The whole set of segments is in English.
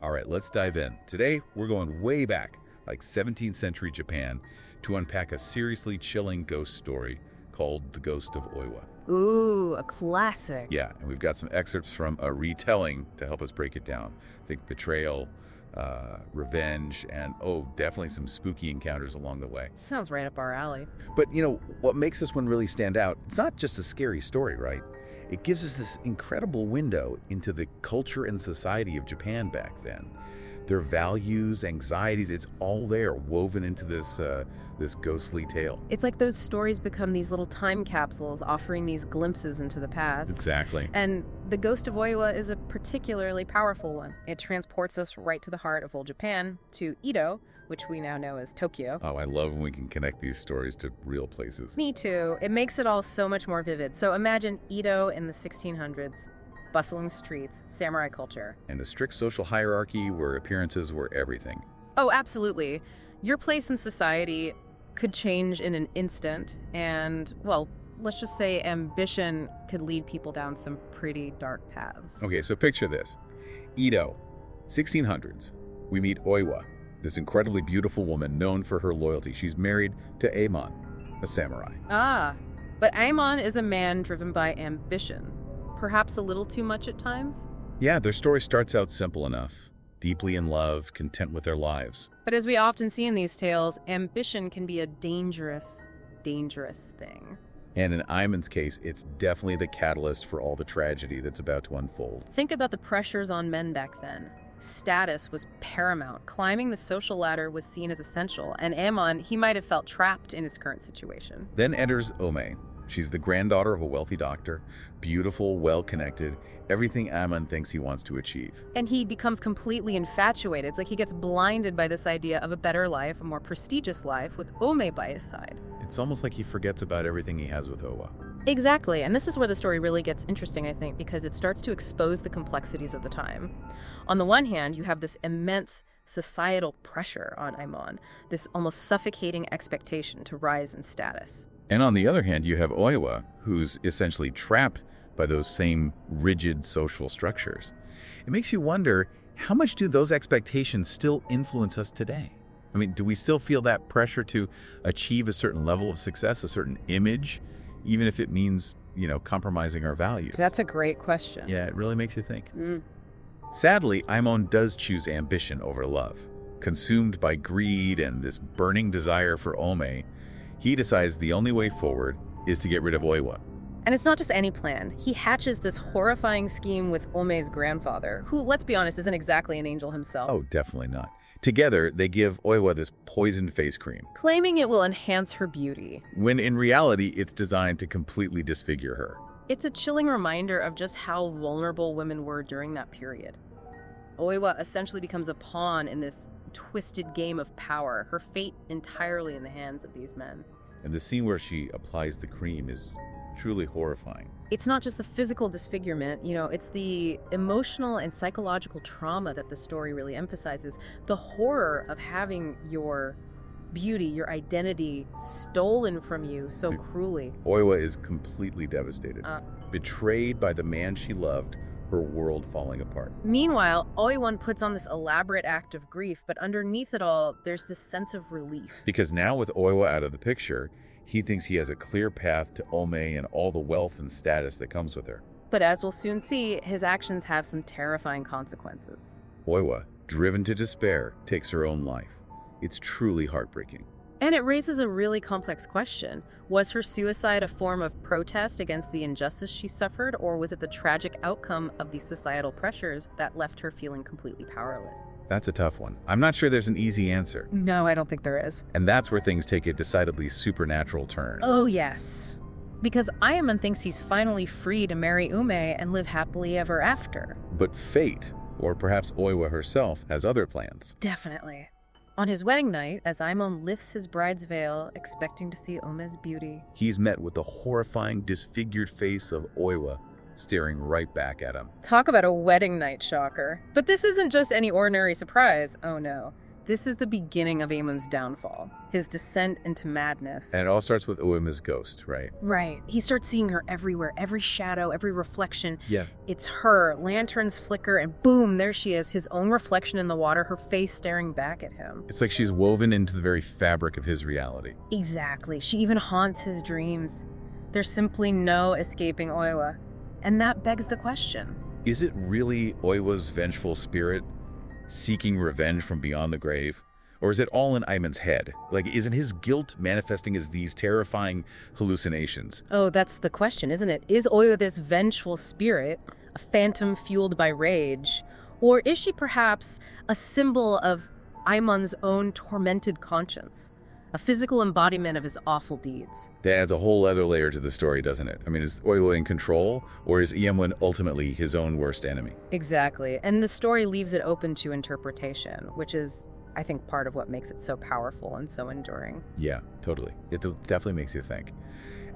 All right, let's dive in. Today, we're going way back, like 17th century Japan, to unpack a seriously chilling ghost story called The Ghost of Oiwa. Ooh, a classic. Yeah, and we've got some excerpts from a retelling to help us break it down. Think betrayal, revenge, and definitely some spooky encounters along the way. Sounds right up our alley. But, what makes this one really stand out, it's not just a scary story, right? It gives us this incredible window into the culture and society of Japan back then. Their values, anxieties, it's all there woven into this ghostly tale. It's like those stories become these little time capsules offering these glimpses into the past. Exactly. And The Ghost of Oiwa is a particularly powerful one. It transports us right to the heart of old Japan, to Edo, which we now know as Tokyo. Oh, I love when we can connect these stories to real places. Me too. It makes it all so much more vivid. So imagine Edo in the 1600s. Bustling streets, samurai culture. And a strict social hierarchy where appearances were everything. Oh, absolutely. Your place in society could change in an instant, and, well, let's just say ambition could lead people down some pretty dark paths. Okay, so picture this. Edo, 1600s. We meet Oiwa, this incredibly beautiful woman known for her loyalty. She's married to Amon, a samurai. But Amon is a man driven by ambition. Perhaps a little too much at times? Yeah, their story starts out simple enough. Deeply in love, content with their lives. But as we often see in these tales, ambition can be a dangerous, dangerous thing. And in Iman's case, it's definitely the catalyst for all the tragedy that's about to unfold. Think about the pressures on men back then. Status was paramount. Climbing the social ladder was seen as essential, and Amon, he might have felt trapped in his current situation. Then enters Ome. She's the granddaughter of a wealthy doctor, beautiful, well-connected, everything Amon thinks he wants to achieve. And he becomes completely infatuated. It's like he gets blinded by this idea of a better life, a more prestigious life, with Ome by his side. It's almost like he forgets about everything he has with Oiwa. Exactly, and this is where the story really gets interesting, I think, because it starts to expose the complexities of the time. On the one hand, you have this immense societal pressure on Amon, this almost suffocating expectation to rise in status. And on the other hand, you have Oiwa, who's essentially trapped by those same rigid social structures. It makes you wonder, how much do those expectations still influence us today? I mean, do we still feel that pressure to achieve a certain level of success, a certain image, even if it means, compromising our values? That's a great question. Yeah, it really makes you think. Sadly, Amon does choose ambition over love. Consumed by greed and this burning desire for Ome, he decides the only way forward is to get rid of Oiwa. And it's not just any plan. He hatches this horrifying scheme with Ome's grandfather, who, let's be honest, isn't exactly an angel himself. Oh, definitely not. Together, they give Oiwa this poisoned face cream, claiming it will enhance her beauty, when in reality, it's designed to completely disfigure her. It's a chilling reminder of just how vulnerable women were during that period. Oiwa essentially becomes a pawn in this twisted game of power, her fate entirely in the hands of these men. And the scene where she applies the cream is truly horrifying. It's not just the physical disfigurement, it's the emotional and psychological trauma that the story really emphasizes. The horror of having your beauty, your identity stolen from you so cruelly. Oiwa is completely devastated, betrayed by the man she loved, her world falling apart. Meanwhile, Oiwa puts on this elaborate act of grief, but underneath it all, there's this sense of relief. Because now with Oiwa out of the picture, he thinks he has a clear path to Ome and all the wealth and status that comes with her. But as we'll soon see, his actions have some terrifying consequences. Oiwa, driven to despair, takes her own life. It's truly heartbreaking. And it raises a really complex question. Was her suicide a form of protest against the injustice she suffered, or was it the tragic outcome of these societal pressures that left her feeling completely powerless? That's a tough one. I'm not sure there's an easy answer. No, I don't think there is. And that's where things take a decidedly supernatural turn. Oh, yes. Because Ayman thinks he's finally free to marry Ume and live happily ever after. But fate, or perhaps Oiwa herself, has other plans. Definitely. On his wedding night, as Aimon lifts his bride's veil, expecting to see Ume's beauty, he's met with the horrifying, disfigured face of Oiwa staring right back at him. Talk about a wedding night shocker. But this isn't just any ordinary surprise. Oh no. This is the beginning of Aemon's downfall, his descent into madness. And it all starts with Oima's ghost, right? Right. He starts seeing her everywhere, every shadow, every reflection. Yeah. It's her. Lanterns flicker, and boom, there she is, his own reflection in the water, her face staring back at him. It's like she's woven into the very fabric of his reality. Exactly. She even haunts his dreams. There's simply no escaping Oiwa. And that begs the question. Is it really Oiwa's vengeful spirit seeking revenge from beyond the grave? Or is it all in Aimon's head? Like, isn't his guilt manifesting as these terrifying hallucinations? Oh, that's the question, isn't it? Is Oiwa this vengeful spirit, a phantom fueled by rage? Or is she perhaps a symbol of Aimon's own tormented conscience? A physical embodiment of his awful deeds. That adds a whole other layer to the story, doesn't it? I mean, is Oiwa in control, or is Iemwen ultimately his own worst enemy? Exactly. And the story leaves it open to interpretation, which is, I think, part of what makes it so powerful and so enduring. Yeah, totally. It definitely makes you think.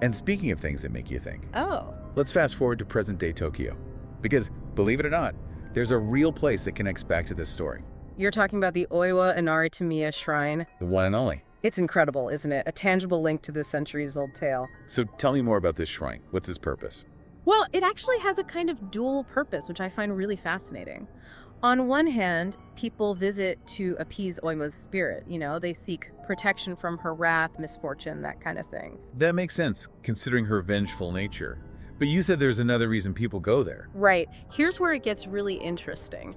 And speaking of things that make you think, Oh. let's fast forward to present-day Tokyo. Because, believe it or not, there's a real place that connects back to this story. You're talking about the Oiwa Inari Tamiya Shrine? The one and only. It's incredible, isn't it? A tangible link to this centuries-old tale. So tell me more about this shrine. What's its purpose? Well, it actually has a kind of dual purpose, which I find really fascinating. On one hand, people visit to appease Oima's spirit. You know, they seek protection from her wrath, misfortune, that kind of thing. That makes sense, considering her vengeful nature. But you said there's another reason people go there. Right. Here's where it gets really interesting.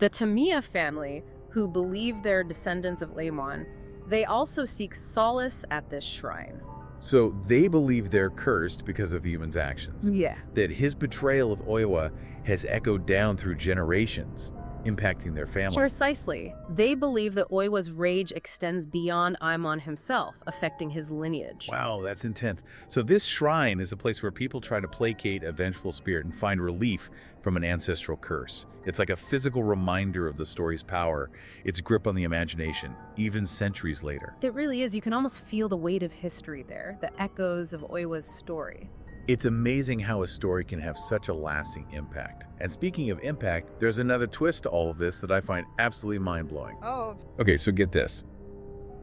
The Tamiya family, who believe they're descendants of Aemon, they also seek solace at this shrine. So they believe they're cursed because of Eamon's actions. Yeah. That his betrayal of Oiwa has echoed down through generations, impacting their family. Precisely. They believe that Oiwa's rage extends beyond Aemon himself, affecting his lineage. Wow, that's intense. So this shrine is a place where people try to placate a vengeful spirit and find relief from an ancestral curse. It's like a physical reminder of the story's power, its grip on the imagination, even centuries later. It really is. You can almost feel the weight of history there, the echoes of Oiwa's story. It's amazing how a story can have such a lasting impact. And speaking of impact, there's another twist to all of this that I find absolutely mind-blowing. Oh. Okay, so get this.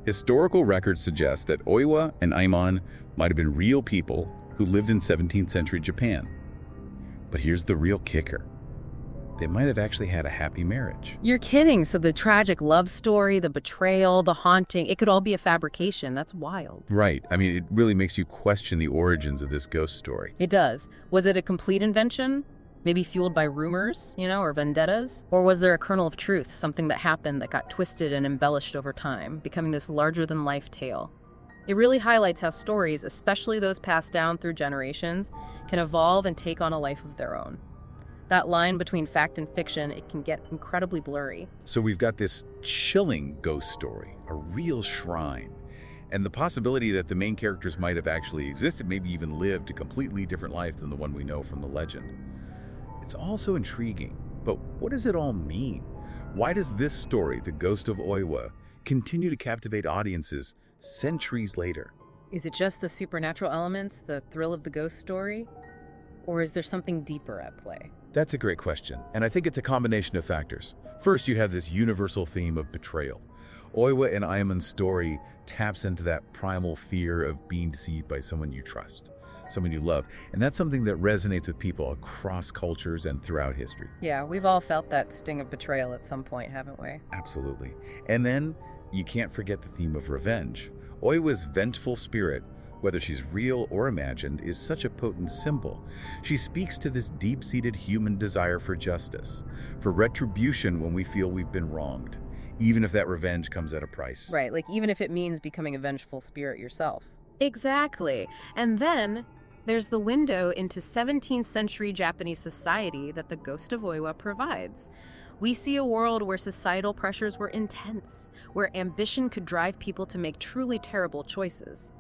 Historical records suggest that Oiwa and Aemon might have been real people who lived in 17th century Japan. But here's the real kicker. They might have actually had a happy marriage. You're kidding. So the tragic love story, the betrayal, the haunting, it could all be a fabrication. That's wild. Right. I mean, it really makes you question the origins of this ghost story. It does. Was it a complete invention? Maybe fueled by rumors, or vendettas? Or was there a kernel of truth, something that happened that got twisted and embellished over time, becoming this larger-than-life tale? It really highlights how stories, especially those passed down through generations, can evolve and take on a life of their own. That line between fact and fiction, it can get incredibly blurry. So we've got this chilling ghost story, a real shrine, and the possibility that the main characters might have actually existed, maybe even lived a completely different life than the one we know from the legend. It's also intriguing, but what does it all mean? Why does this story, The Ghost of Oiwa, continue to captivate audiences centuries later? Is it just the supernatural elements, the thrill of the ghost story? Or is there something deeper at play? That's a great question, and I think it's a combination of factors. First, you have this universal theme of betrayal. Oiwa and Aemon's story taps into that primal fear of being deceived by someone you trust, someone you love, and that's something that resonates with people across cultures and throughout history. Yeah, we've all felt that sting of betrayal at some point, haven't we? Absolutely. And then you can't forget the theme of revenge. Oiwa's vengeful spirit, whether she's real or imagined, is such a potent symbol. She speaks to this deep-seated human desire for justice, for retribution when we feel we've been wronged, even if that revenge comes at a price. Right, like even if it means becoming a vengeful spirit yourself. Exactly. And then there's the window into 17th century Japanese society that the Ghost of Oiwa provides. We see a world where societal pressures were intense, where ambition could drive people to make truly terrible choices.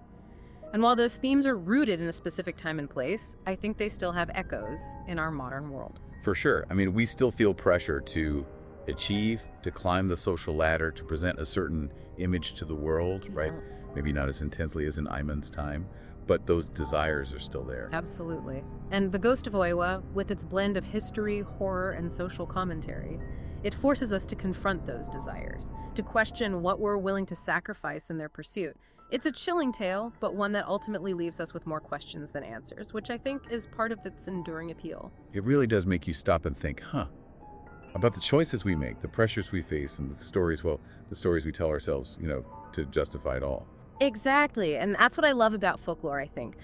And while those themes are rooted in a specific time and place, I think they still have echoes in our modern world. For sure. I mean, we still feel pressure to achieve, to climb the social ladder, to present a certain image to the world, right? Maybe not as intensely as in Aimon's time, but those desires are still there. Absolutely. And The Ghost of Oiwa, with its blend of history, horror, and social commentary, It forces us to confront those desires, to question what we're willing to sacrifice in their pursuit. It's a chilling tale, but one that ultimately leaves us with more questions than answers, which I think is part of its enduring appeal. It really does make you stop and think, about the choices we make, the pressures we face, and the stories we tell ourselves, to justify it all. Exactly, and that's what I love about folklore, I think.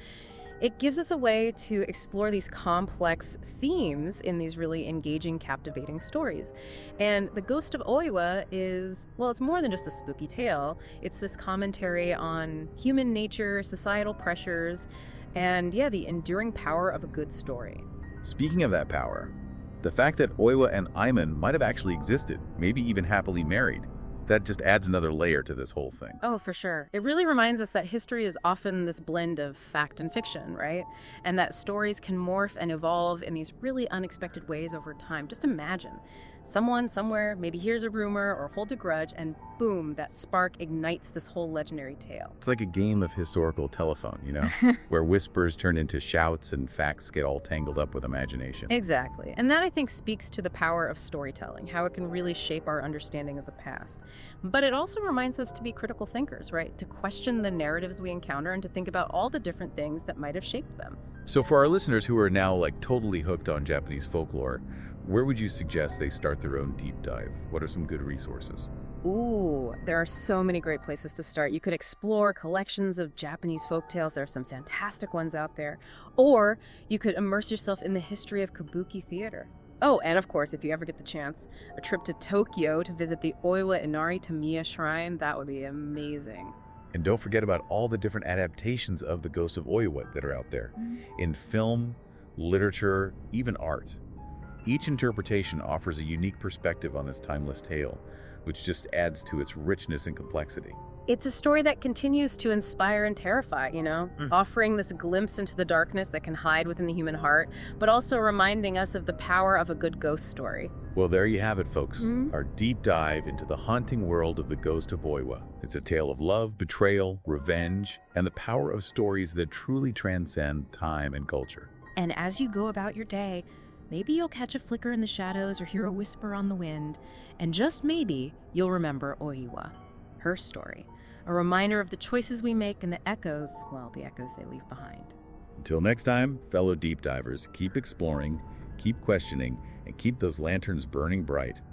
It gives us a way to explore these complex themes in these really engaging, captivating stories. And The Ghost of Oiwa is, well, it's more than just a spooky tale. It's this commentary on human nature, societal pressures, and yeah, the enduring power of a good story. Speaking of that power, the fact that Oiwa and Ayman might have actually existed, maybe even happily married, that just adds another layer to this whole thing. Oh, for sure. It really reminds us that history is often this blend of fact and fiction, right? And that stories can morph and evolve in these really unexpected ways over time. Just imagine someone somewhere maybe hears a rumor or holds a grudge, and boom, that spark ignites this whole legendary tale. It's like a game of historical telephone, where whispers turn into shouts and facts get all tangled up with imagination. Exactly. And that, I think, speaks to the power of storytelling, how it can really shape our understanding of the past. But it also reminds us to be critical thinkers, right? To question the narratives we encounter and to think about all the different things that might have shaped them. So for our listeners who are now totally hooked on Japanese folklore, where would you suggest they start their own deep dive? What are some good resources? Ooh, there are so many great places to start. You could explore collections of Japanese folktales. There are some fantastic ones out there. Or you could immerse yourself in the history of kabuki theater. Oh, and of course, if you ever get the chance, a trip to Tokyo to visit the Oiwa Inari Tamiya Shrine, that would be amazing. And don't forget about all the different adaptations of The Ghost of Oiwa that are out there, in film, literature, even art. Each interpretation offers a unique perspective on this timeless tale, which just adds to its richness and complexity. It's a story that continues to inspire and terrify, offering this glimpse into the darkness that can hide within the human heart, but also reminding us of the power of a good ghost story. Well, there you have it, folks. Our deep dive into the haunting world of The Ghost of Oiwa. It's a tale of love, betrayal, revenge, and the power of stories that truly transcend time and culture. And as you go about your day, maybe you'll catch a flicker in the shadows or hear a whisper on the wind, and just maybe you'll remember Oiwa, her story, a reminder of the choices we make and the echoes they leave behind. Until next time, fellow deep divers, keep exploring, keep questioning, and keep those lanterns burning bright.